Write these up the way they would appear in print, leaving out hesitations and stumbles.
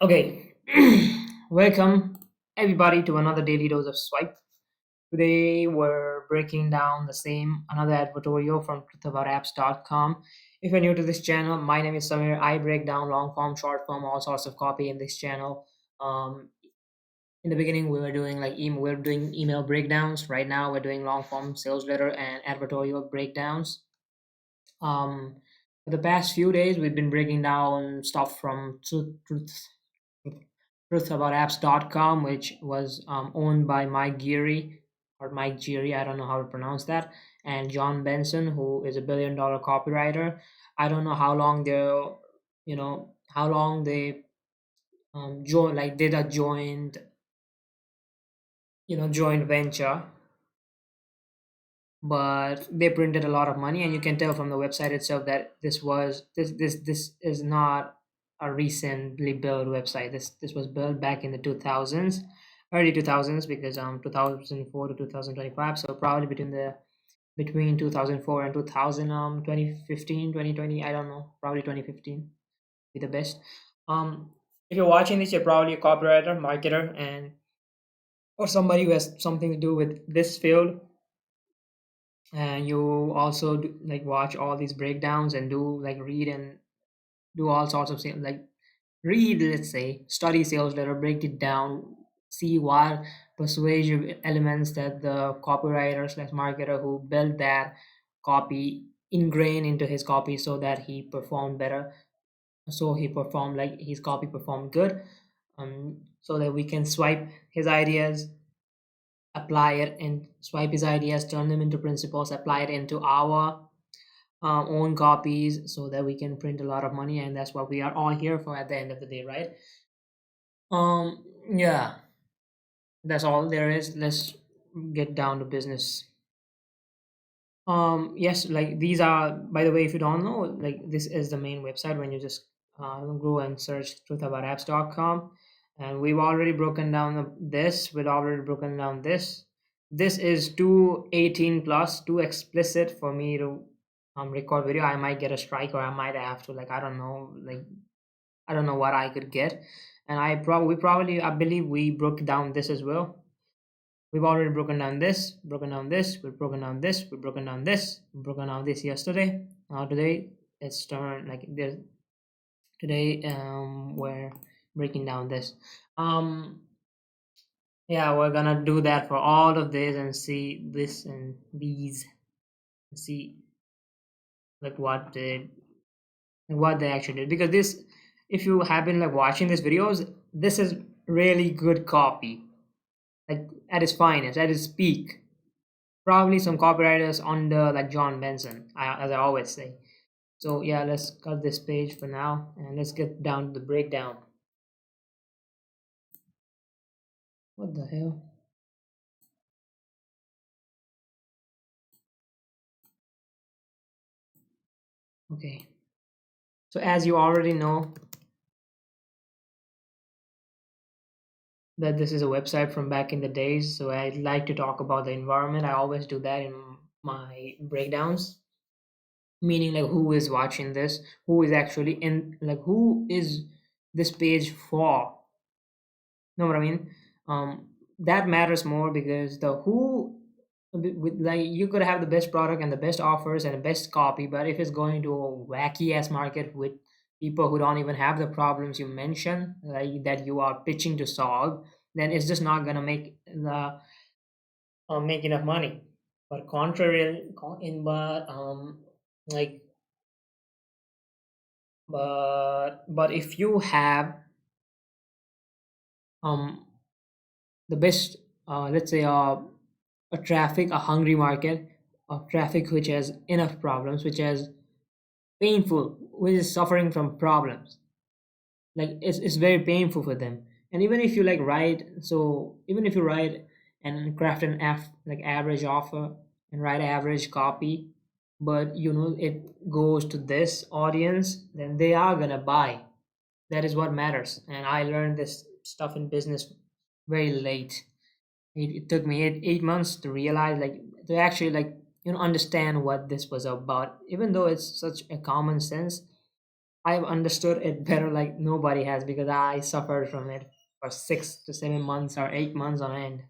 Okay, welcome everybody to another daily dose of swipe. Today we're breaking down the same another advertorial from truthaboutapps.com. If you're new to this channel, my name is Samir. I break down long form, short form, all sorts of copy in this channel. Um, in the beginning, we were doing we're doing email breakdowns. Right now, we're doing long form sales letter and advertorial breakdowns. Um, for the past few days, we've been breaking down stuff from truthaboutapps.com, which was owned by Mike Geary or Mike Geary, I don't know how to pronounce that, and John Benson, who is a billion-dollar copywriter. I don't know how long they'll, how long they did a joint venture, but they printed a lot of money, and you can tell from the website itself that this is not a recently built website. This was built back in the 2000s, early 2000s, because 2004 to 2025, so probably between 2004 and 2000, 2015, 2020, I don't know, probably 2015 be the best. If you're watching this, you're probably a copywriter, marketer, and or somebody who has something to do with this field, and you also watch all these breakdowns and do read and do all sorts of things, read, let's say, study sales letter, break it down, see what persuasive elements that the copywriter slash marketer who built that copy ingrain into his copy so that he performed better, so he performed like his copy performed good, so that we can swipe his ideas, apply it, and swipe his ideas, turn them into principles, apply it into our own copies so that we can print a lot of money. And that's what we are all here for at the end of the day, right? Yeah, that's all there is. Let's get down to business. Yes, like these are, by the way, if you don't know, like this is the main website when you just go and search truthaboutapps.com. And we've already broken down we've already broken down this is too 18 plus, too explicit for me to record video. I might get a strike, or I might have to, like, I don't know, I don't know what I could get. And I believe we broke down this as well. We've already broken down this, broken down this, we've broken down this, we've broken down this, we've broken down this yesterday. Now today it's turn like this. Today we're breaking down this. Um yeah, we're gonna do that for all of this and see this and these, see like what they actually did, because this, if you have been like watching these videos, this is really good copy, like at its finest, at its peak. Probably some copywriters under like John Benson, as I always say. So yeah, let's cut this page for now and let's get down to the breakdown. What the hell? Okay. So as you already know that this is a website from back in the days, so I'd like to talk about the environment. I always do that in my breakdowns, meaning like who is watching this, who is actually in, like who is this page for. Know what I mean? That matters more, because the who, with like you could have the best product and the best offers and the best copy, but if it's going to a wacky ass market with people who don't even have the problems you mentioned, like that you are pitching to solve, then it's just not gonna make enough money. But contrary, in but like but if you have um the best, let's say, a traffic, a hungry market of traffic which has enough problems, which has painful, which is suffering from problems, like it's very painful for them. And even if you like write, so even if you write and craft an like average offer and write average copy, but it goes to this audience, then they are gonna buy. That is what matters. And I learned this stuff in business very late. It took me 8 months to realize, like, to actually, like, understand what this was about, even though it's such a common sense. I've understood it better like nobody has, because I suffered from it for 6 to 7 months or 8 months on end.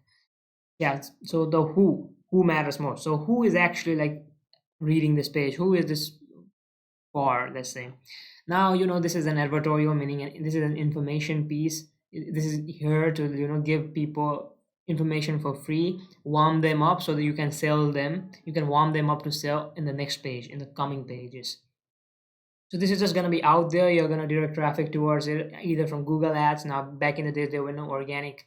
Yeah, so the who matters more. So who is actually like reading this page? Who is this for, let's say? Now, this is an advertorial, meaning this is an information piece. This is here to, give people information for free, warm them up so that you can sell them. You can warm them up to sell in the next page, in the coming pages. So this is just going to be out there. You're going to direct traffic towards it, either from Google Ads. Now, back in the days, there were no organic,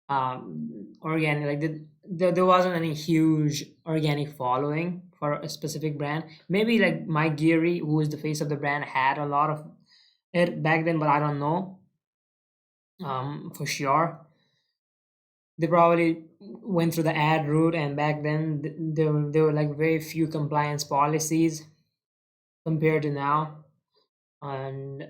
like there wasn't any huge organic following for a specific brand. Maybe like Mike Geary, who is the face of the brand, had a lot of it back then, but I don't know for sure. They probably went through the ad route, and back then there were like very few compliance policies compared to now. And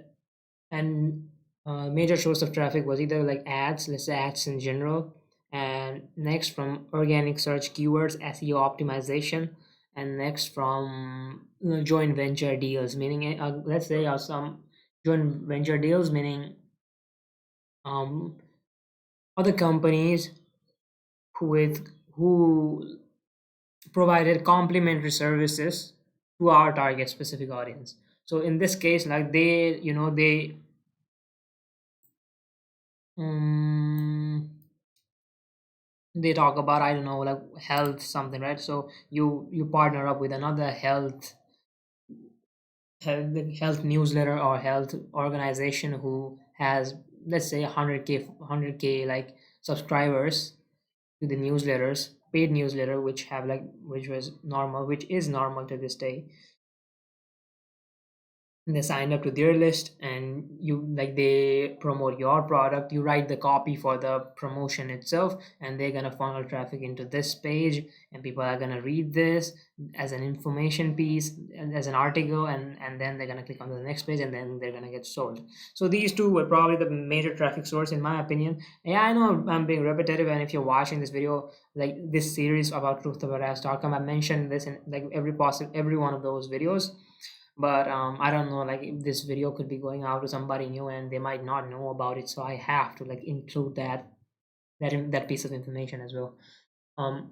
and major source of traffic was either like ads, let's say ads in general, and next from organic search keywords, SEO optimization, and next from joint venture deals, meaning let's say some joint venture deals, meaning um, other companies who provided complementary services to our target specific audience. So in this case, like um, they talk about, I don't know, like health something, right? So you partner up with another health newsletter or health organization who has, let's say, 100k like subscribers to the newsletters, paid newsletter, which is normal to this day. They sign up to their list, and they promote your product. You write the copy for the promotion itself, and they're gonna funnel traffic into this page, and people are gonna read this as an information piece and as an article, and then they're gonna click on the next page, and then they're gonna get sold. So these two were probably the major traffic source in my opinion. Yeah, I know I'm being repetitive, and if you're watching this video, like this series about truthaboutads.com, I mentioned this in like every one of those videos. But I don't know, like if this video could be going out to somebody new and they might not know about it, so I have to like include that piece of information as well. um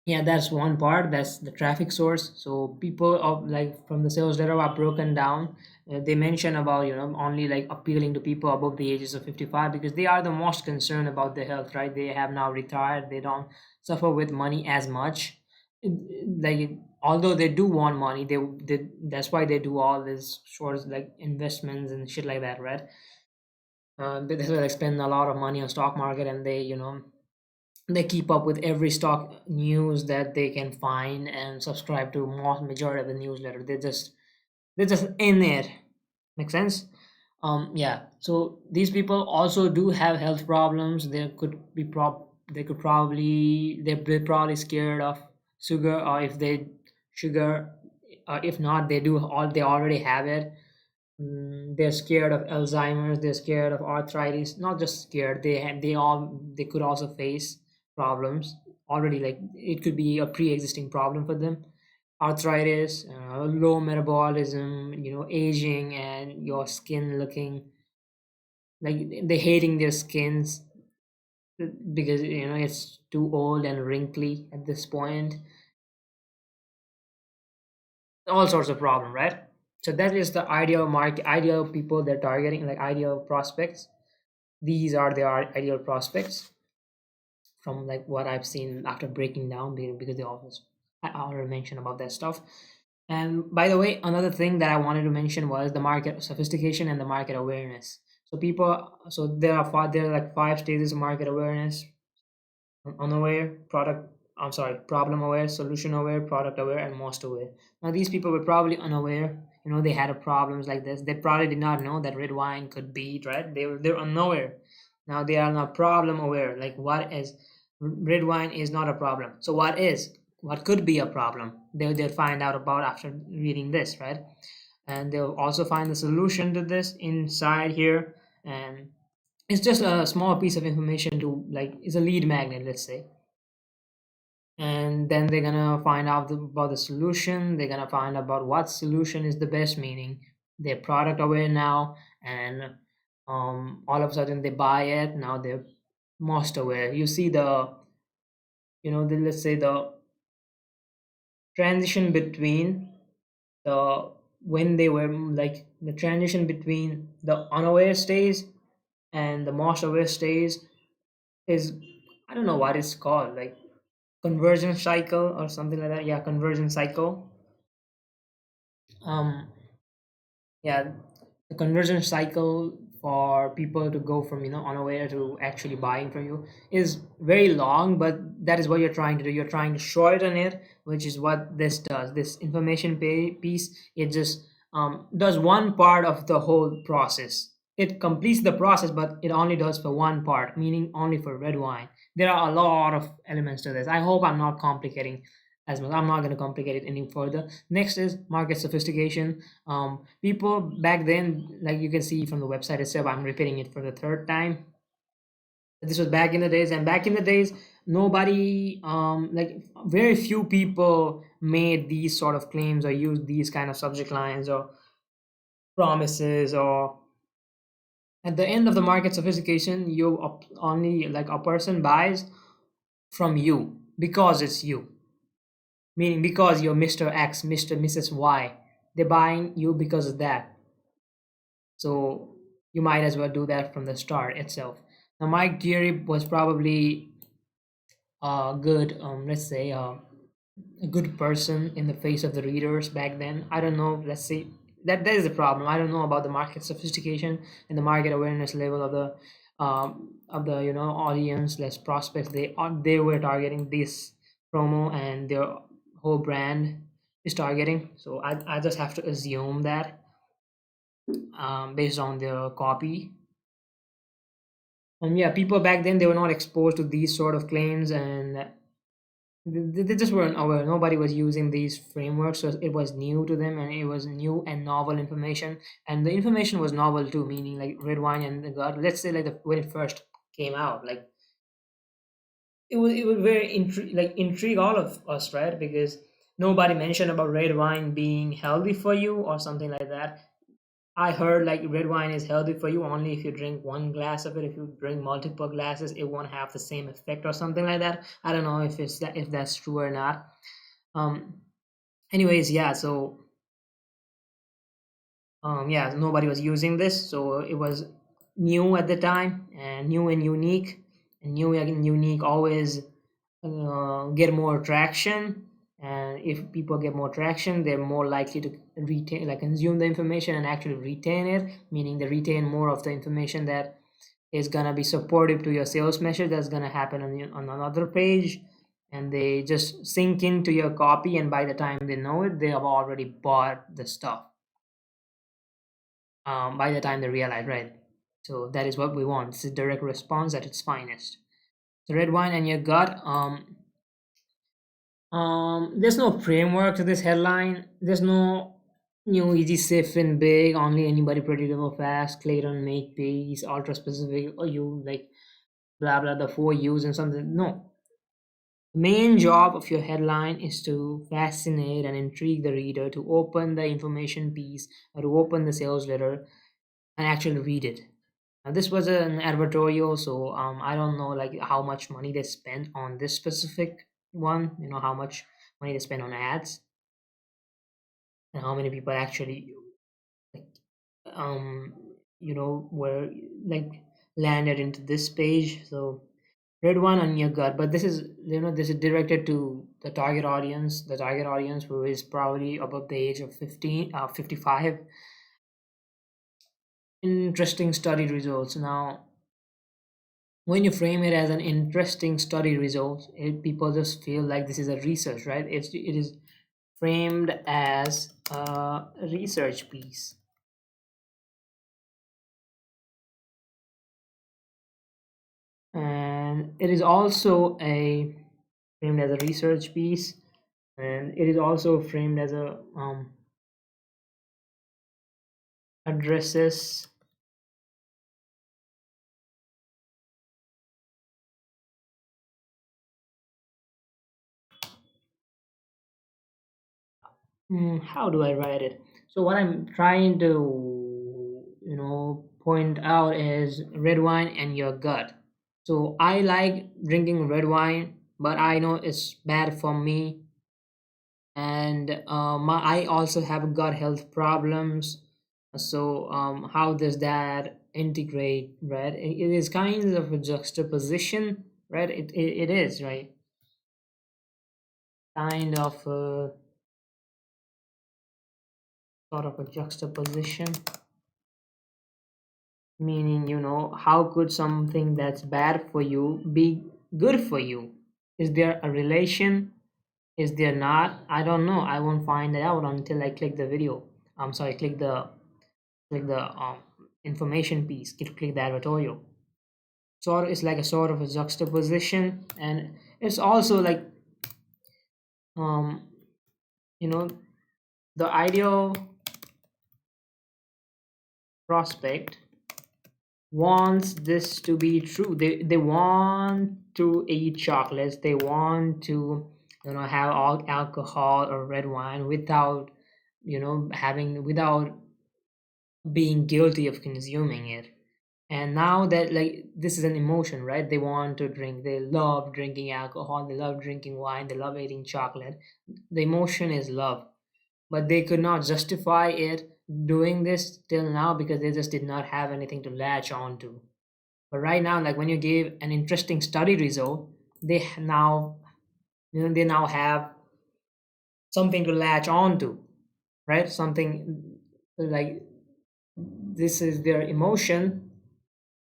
yeah, that's one part. That's the traffic source. So people of like from the sales letter are broken down. They mention about only like appealing to people above the ages of 55, because they are the most concerned about their health, right? They have now retired. They don't suffer with money as much. Like although they do want money, that's why they do all this sort of like investments and shit like that, right? That's why they spend a lot of money on stock market, and they keep up with every stock news that they can find and subscribe to most majority of the newsletter. They're just in it. Make sense? Yeah. So these people also do have health problems. They could probably they're probably scared of sugar, or if not, they already have it. They're scared of Alzheimer's. They're scared of arthritis. Not just scared. They could also face problems already. Like it could be a pre-existing problem for them. Arthritis, low metabolism, aging, and your skin looking like they hating their skins because it's too old and wrinkly at this point. All sorts of problem, right? So that is the ideal market, ideal people they're targeting, like ideal prospects. These are their ideal prospects from like what I've seen after breaking down, because they always I already mentioned about that stuff. And by the way, another thing that I wanted to mention was the market sophistication and the market awareness. So there are like 5 stages of market awareness: unaware, problem aware, solution aware, product aware, and most aware. Now these people were probably unaware. They had a problems like this. They probably did not know that red wine could beat, right? They're unaware. Now they are not problem aware. Like what is red wine is not a problem. So what could be a problem? They'll find out about after reading this, right? And they'll also find the solution to this inside here. And it's just a small piece of information to like it's a lead magnet, let's say. And then they're gonna find out about the solution. They're gonna find out about what solution is the best, meaning they're product aware now, and all of a sudden they buy it. Now they're most aware. You see the, let's say the transition between the when they were like the transition between the unaware stage and the most aware stage is, I don't know what it's called, like conversion cycle or something like that. Yeah, conversion cycle. um yeah, the conversion cycle for people to go from unaware to actually buying from you is very long, but that is what you're trying to do. You're trying to shorten it, which is what this does. This information piece, it just does one part of the whole process. It completes the process, but it only does for one part, meaning only for red wine. There are a lot of elements to this. I hope I'm not complicating as much. I'm not going to complicate it any further. Next is market sophistication. People back then, like you can see from the website itself, I'm repeating it for the third time. This was back in the days, and back in the days, nobody, like very few people made these sort of claims or used these kind of subject lines or promises. Or at the end of the market sophistication, only like a person buys from you because it's you, meaning because you're Mr. X, Mrs. Y. They're buying you because of that. So you might as well do that from the start itself. Now, Mike Geary was probably a good, let's say, a good person in the face of the readers back then. I don't know. Let's see. That is the problem. I don't know about the market sophistication and the market awareness level of the audience, less prospects. They were targeting this promo, and their whole brand is targeting. So I just have to assume that, based on their copy. And yeah, people back then, they were not exposed to these sort of claims, and they just weren't aware. Nobody was using these frameworks, so it was new to them, and it was new and novel information. And the information was novel too, meaning like red wine and the god. Let's say like when it first came out, like it would very intrigue all of us, right? Because nobody mentioned about red wine being healthy for you or something like that. I heard like red wine is healthy for you only if you drink one glass of it. If you drink multiple glasses, it won't have the same effect or something like that. I don't know if that's true or not. Um. Anyways, yeah. So yeah, nobody was using this, so it was new at the time, and new and unique. And new and unique always get more traction. And if people get more traction, they're more likely to retain, like consume the information and actually retain it, meaning they retain more of the information that is gonna be supportive to your sales message. That's gonna happen on another page, and they just sink into your copy. And by the time they know it, they have already bought the stuff. By the time they realize, right? So that is what we want. It's a direct response at its finest. The red wine and your gut. There's no framework to this headline. There's no new, easy, safe, and big. Only anybody predictable, fast. Clayton, make peace, ultra specific. Or you like blah blah the four U's and something. No. The main job of your headline is to fascinate and intrigue the reader, to open the information piece or to open the sales letter and actually read it. Now, this was an advertorial, so I don't know like how much money they spent on this specific one. How much money they spent on ads, and how many people actually like um were like landed into this page. So red one on your gut, but this is directed to the target audience who is probably above the age of 55. Interesting study results. Now, when you frame it as an interesting study result, people just feel like this is a research, right? It is framed as a research piece, and it is also a framed as a research piece, and it is also framed as a addresses. How do I write it? So what I'm trying to, point out is red wine and your gut. So I like drinking red wine, but I know it's bad for me, and I also have gut health problems. So how does that integrate, right? It is kind of a juxtaposition, right? It is, right? Kind of a sort of a juxtaposition, meaning, how could something that's bad for you be good for you? Is there a relation? Is there not? I don't know. I won't find it out until I click the video. I'm sorry, click the information piece, click the advertorial. Sort of, it's like a sort of a juxtaposition, and it's also like, um you know the ideal prospect wants this to be true. They want to eat chocolates, they want to, have all alcohol or red wine without, having, without being guilty of consuming it. And now that, like, this is an emotion, right? They want to drink, they love drinking alcohol, they love drinking wine, they love eating chocolate. The emotion is love, but they could not justify it doing this till now because they just did not have anything to latch on to. But right now, like when you gave an interesting study result, now, they now have something to latch on to, right? Something like, this is their emotion.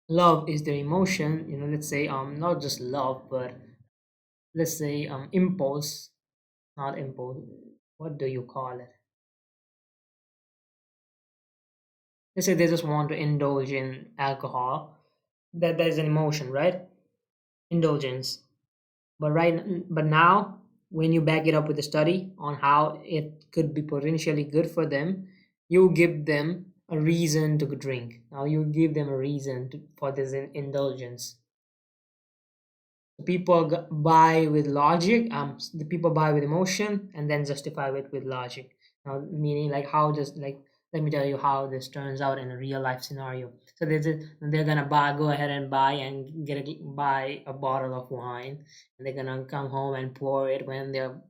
Love is their emotion. Let's say, not just love, but let's say, impulse, not impulse. What do you call it? Let's say they just want to indulge in alcohol. That is an emotion, right? Indulgence. But now, when you back it up with a study on how it could be potentially good for them, you give them a reason to drink. Now you give them a reason for this indulgence. People buy with logic. The people buy with emotion and then justify it with logic. Now, meaning, like, how does, like, let me tell you how this turns out in a real life scenario. So they're gonna go ahead and buy a bottle of wine, and they're gonna come home and pour it when their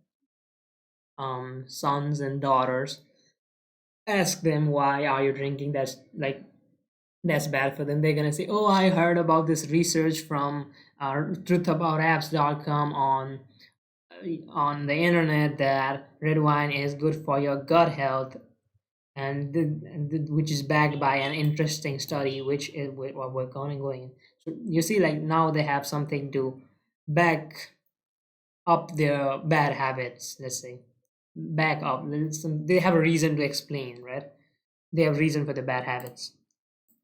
sons and daughters ask them, why are you drinking? That's bad for them. They're gonna say, "Oh, I heard about this research from truthaboutapps.com on the internet that red wine is good for your gut health, which is backed by an interesting study, which is what we're going." So you see, like, now they have something to back up their bad habits. Let's say, back up. They have a reason to explain, right? They have reason for the bad habits.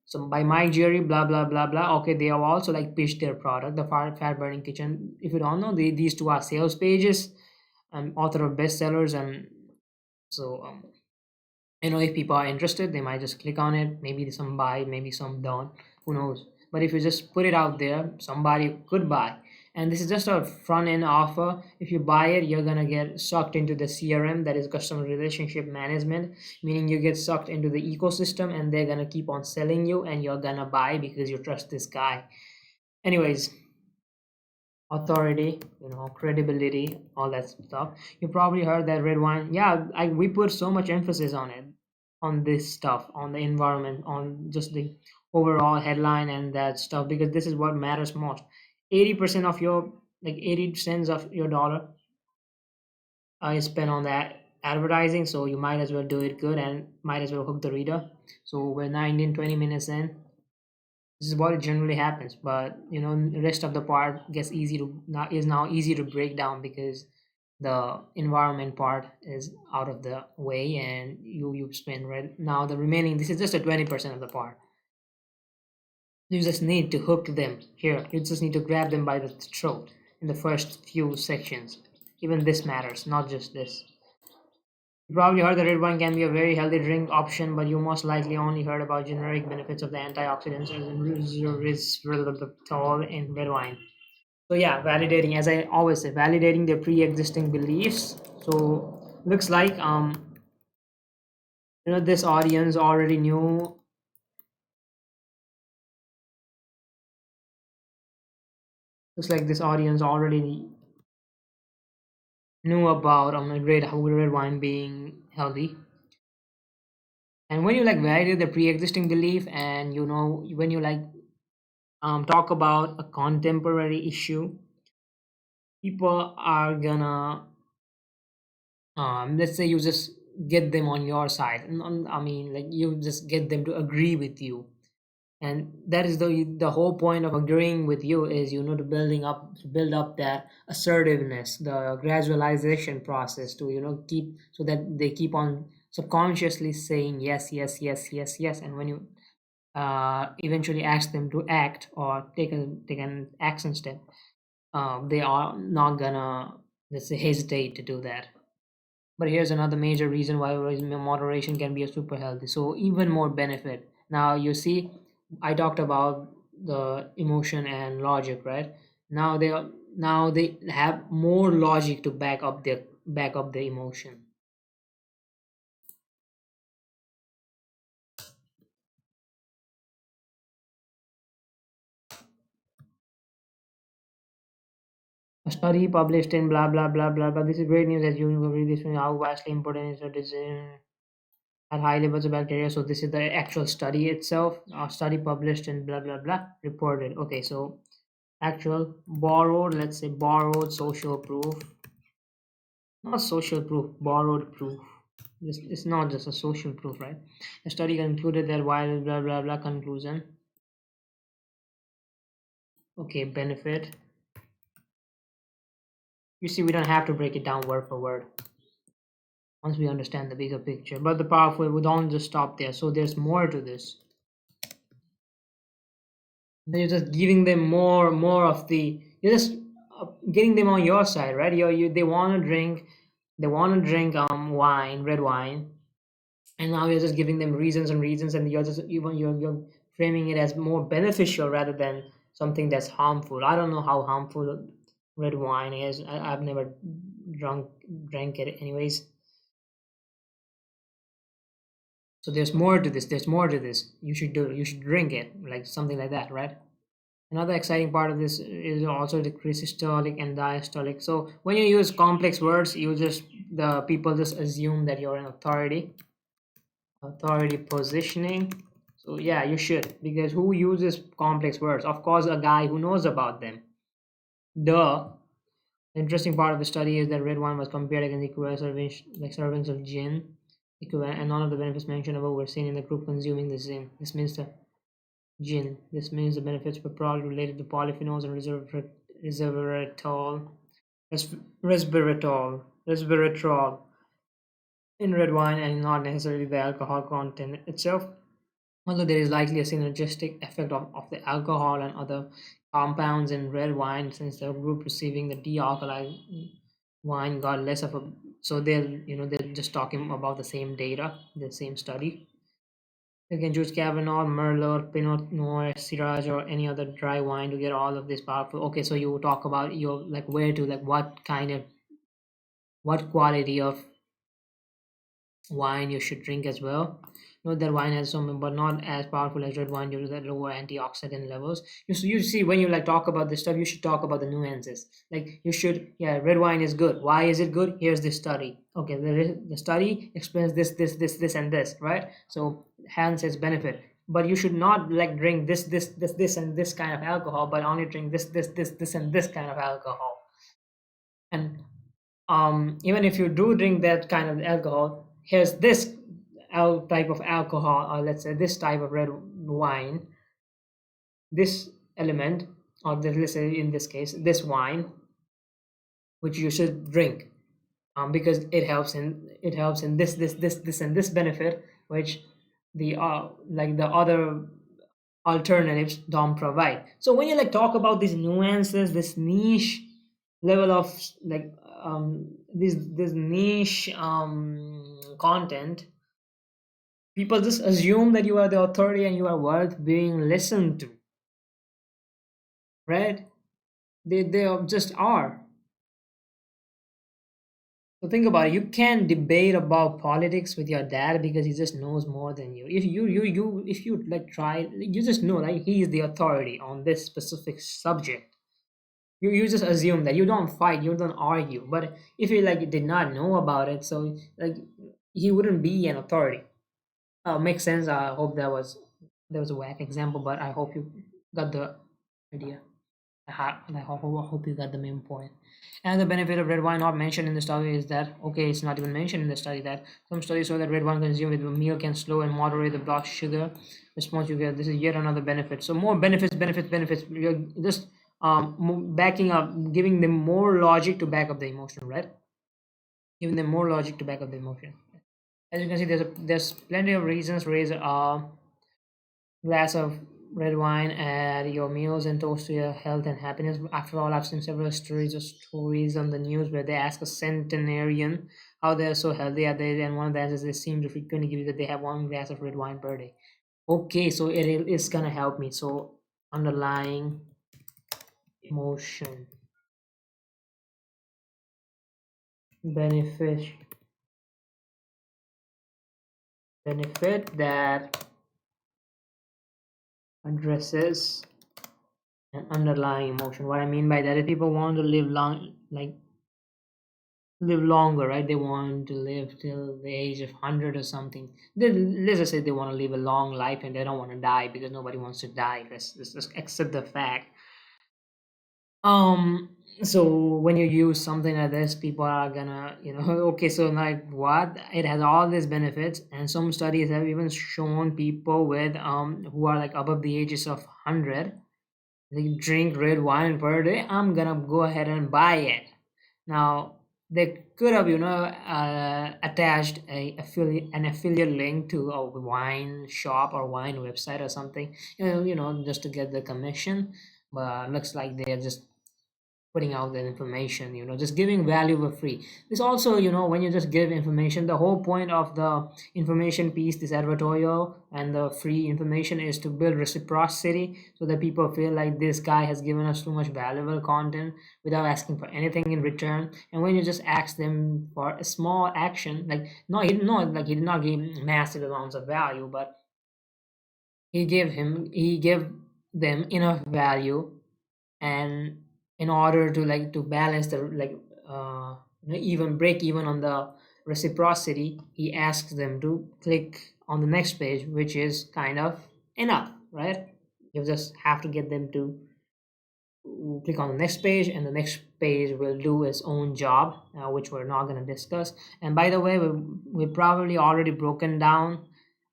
So by Mike Jerry, blah blah blah blah. Okay, they have also like pitched their product, the Fat Burning Kitchen. If you don't know, these two are sales pages. Author of bestsellers, and so, if people are interested, they might just click on it. Maybe some buy, maybe some don't. Who knows? But if you just put it out there, somebody could buy. And this is just a front end offer. If you buy it, you're gonna get sucked into the CRM, that is customer relationship management, meaning you get sucked into the ecosystem, and they're gonna keep on selling you, and you're gonna buy because you trust this guy. Anyways, authority, credibility, all that stuff. You probably heard that red wine. Yeah, we put so much emphasis on it, on this stuff, on the environment, on just the overall headline and that stuff, because this is what matters most. 80% of your, like, 80 cents of your dollar is spent on that advertising, so you might as well do it good and might as well hook the reader. So we're 19, 20 minutes in. This is what generally happens, but the rest of the part gets easy to now is now easy to break down because the environment part is out of the way, and you spend right now the remaining. This is just a 20% of the part. You just need to hook them here. You just need to grab them by the throat in the first few sections. Even this matters, not just this. You probably heard that red wine can be a very healthy drink option, but you most likely only heard about generic benefits of the antioxidants and resveratrol in red wine. So yeah, validating, as I always say, validating their pre-existing beliefs. So looks like This audience already knew. Looks like this audience already knew about red wine being healthy. And when you like validate the pre-existing belief, and when you like talk about a contemporary issue, people are gonna let's say you just get them on your side. I mean, like, you just get them to agree with you, and that is the whole point of agreeing with you, is to build up that assertiveness, the gradualization process, to keep, so that they keep on subconsciously saying yes, yes, yes, yes, yes. And when you eventually ask them to act or take an action step, they are not gonna, let's say, hesitate to do that. But here's another major reason why moderation can be a super healthy. So even more benefit. Now you see, I talked about the emotion and logic, right? Now they have more logic to back up the emotion. A study published in blah blah blah blah blah. This is great news, as you will read this one. How vastly important is it at high levels of bacteria. So this is the actual study itself. A study published in blah blah blah reported. Okay, so actual borrowed, let's say borrowed social proof, not social proof, borrowed proof. It's not just a social proof, right? The study concluded that while blah blah blah conclusion. Okay, benefit. You see, we don't have to break it down word for word once we understand the bigger picture. But the powerful, we don't just stop there. So there's more to this. Then you're just giving them more of the. You're just getting them on your side, right? They want to drink. They want to drink wine, red wine, and now you're just giving them reasons and reasons, and you're just even you're framing it as more beneficial rather than something that's harmful. I don't know how harmful red wine is. I've never drunk drank it anyways. So there's more to this, you should drink it, like something like that, right? Another exciting part of this is also the systolic and diastolic. So when you use complex words, the people just assume that you're an authority positioning. So yeah, you should, because who uses complex words? Of course, a guy who knows about them. Duh. The interesting part of the study is that red wine was compared against equivalent servings of gin, equivalent, and none of the benefits mentioned above were seen in the group consuming the same. This means the gin. This means the benefits were probably related to polyphenols and resveratrol, resveratrol in red wine, and not necessarily the alcohol content itself. Although there is likely a synergistic effect of the alcohol and other compounds in red wine, since the group receiving the dealkalized wine got less of a. So they're just talking about the same data, the same study. You can choose Cabernet, Merlot, Pinot Noir, Syrah, or any other dry wine to get all of this powerful. Okay, so you talk about your, like, where to, like, what quality of wine you should drink as well. Note that wine has some, but not as powerful as red wine due to the lower antioxidant levels. You see, when you like talk about this stuff, you should talk about the nuances. Like, you should, yeah, red wine is good. Why is it good? Here's the study. Okay, the study explains this, and this, right? So hence its benefit. But you should not like drink this, and this kind of alcohol, but only drink this, and this kind of alcohol. And even if you do drink that kind of alcohol, here's this type of alcohol, or let's say this type of red wine, this element, or let's say in this case this wine, which you should drink, because it helps in this and this benefit, which the like the other alternatives don't provide. So when you like talk about these nuances, this niche level of, like, this niche content, people just assume that you are the authority and you are worth being listened to, right? They just are. So think about it. You can't debate about politics with your dad because he just knows more than you. If you like try, you just know like he is the authority on this specific subject. You just assume that you don't fight, you don't argue. But if you like did not know about it, so like he wouldn't be an authority. Makes sense. I hope that was a whack example, but I hope you got the idea. I hope you got the main point. And the benefit of red wine not mentioned in the study is that, okay, it's not even mentioned in the study that some studies show that red wine consumed with a meal can slow and moderate the blood sugar response you get. This is yet another benefit. So more benefits, benefits, benefits. You're just backing up, giving them more logic to back up the emotion, right? Giving them more logic to back up the emotion. As you can see, there's plenty of reasons raise glass of red wine at your meals and toast to your health and happiness. After all, I've seen several stories on the news where they ask a centenarian how they're so healthy are they, and one of the answers they seem to frequently give you that they have one glass of red wine per day. Okay, so it is gonna help me. So underlying emotion benefit benefit that addresses an underlying emotion. What I mean by that is people want to live long, like live longer, right? They want to live till the age of 100 or something. Let's just say they want to live a long life and they don't want to die because nobody wants to die. Let's just accept the fact. So when you use something like this, people are gonna, okay, so like what? It has all these benefits, and some studies have even shown people with who are like above the ages of 100, they drink red wine per day. I'm gonna go ahead and buy it. Now, they could have, attached an affiliate link to a wine shop or wine website or something, just to get the commission. But looks like they're just putting out that information, just giving value for free. This also, when you just give information, the whole point of the information piece, this advertorial and the free information, is to build reciprocity so that people feel like this guy has given us too much valuable content without asking for anything in return. And when you just ask them for a small action, like no, he did not give massive amounts of value, but he gave them enough value, and in order to like to balance the like even break even on the reciprocity, he asks them to click on the next page, which is kind of enough, right? You just have to get them to click on the next page, and the next page will do its own job, which we're not going to discuss. And by the way, we've probably already broken down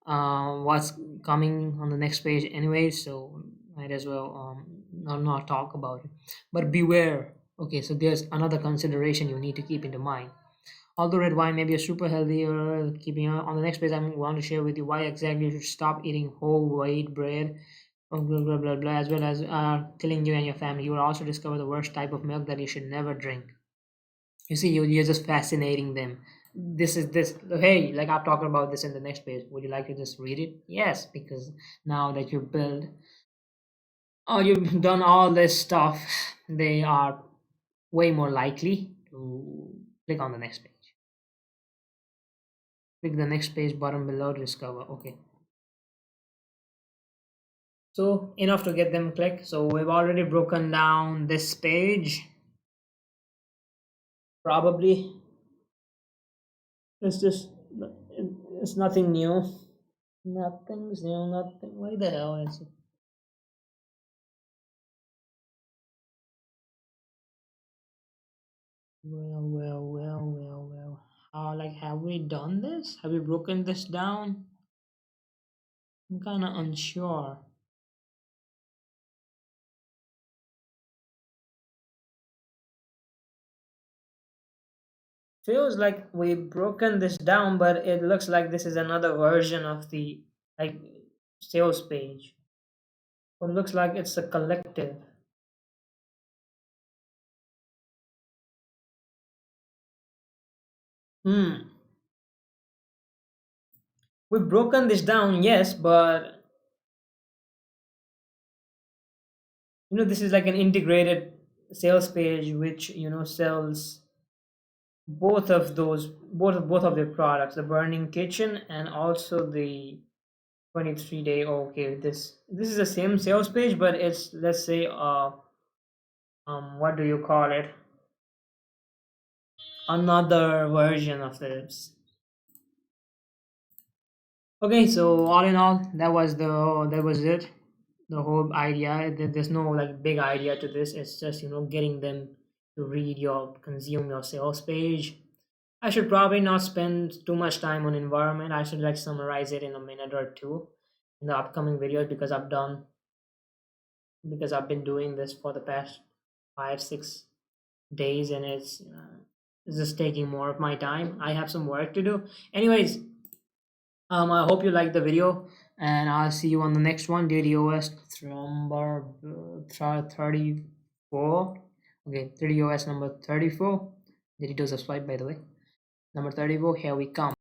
what's coming on the next page anyway, so might as well not talk about it. But beware. Okay, so there's another consideration you need to keep into mind. Although red wine may be a super healthy, keeping on the next page, I'm going to share with you why exactly you should stop eating whole wheat bread, blah blah blah blah, as well as killing you and your family. You will also discover the worst type of milk that you should never drink. You see, you're just fascinating them. This. Hey, like I'm talking about this in the next page. Would you like to just read it? Yes, because now that you build, oh, you've done all this stuff, they are way more likely to click on the next page. Click the next page button below to discover. Okay. So enough to get them click. So we've already broken down this page. Probably it's just it's nothing new. Nothing's new. Nothing. Why the hell is it? Well. How like have we done this? Have we broken this down? I'm kind of unsure. Feels like we've broken this down, but it looks like this is another version of the like sales page. It looks like it's a collective. Hmm. We've broken this down, yes, but this is like an integrated sales page which sells both of their products, the Burning Kitchen and also the 23-day. Okay, this is the same sales page, but it's, let's say, what do you call it, another version of this. Okay, so all in all, that was it. The whole idea. There's no like big idea to this. It's just, getting them to read your consume your sales page. I should probably not spend too much time on environment. I should like summarize it in a minute or two in the upcoming videos, because I've been doing this for the past 5 6 days, and it's just taking more of my time. I have some work to do. Anyways, I hope you liked the video, and I'll see you on the next one. DDOS number 34. Okay, DDOS number 34. DDoS subscribe, by the way. Number 34. Here we come.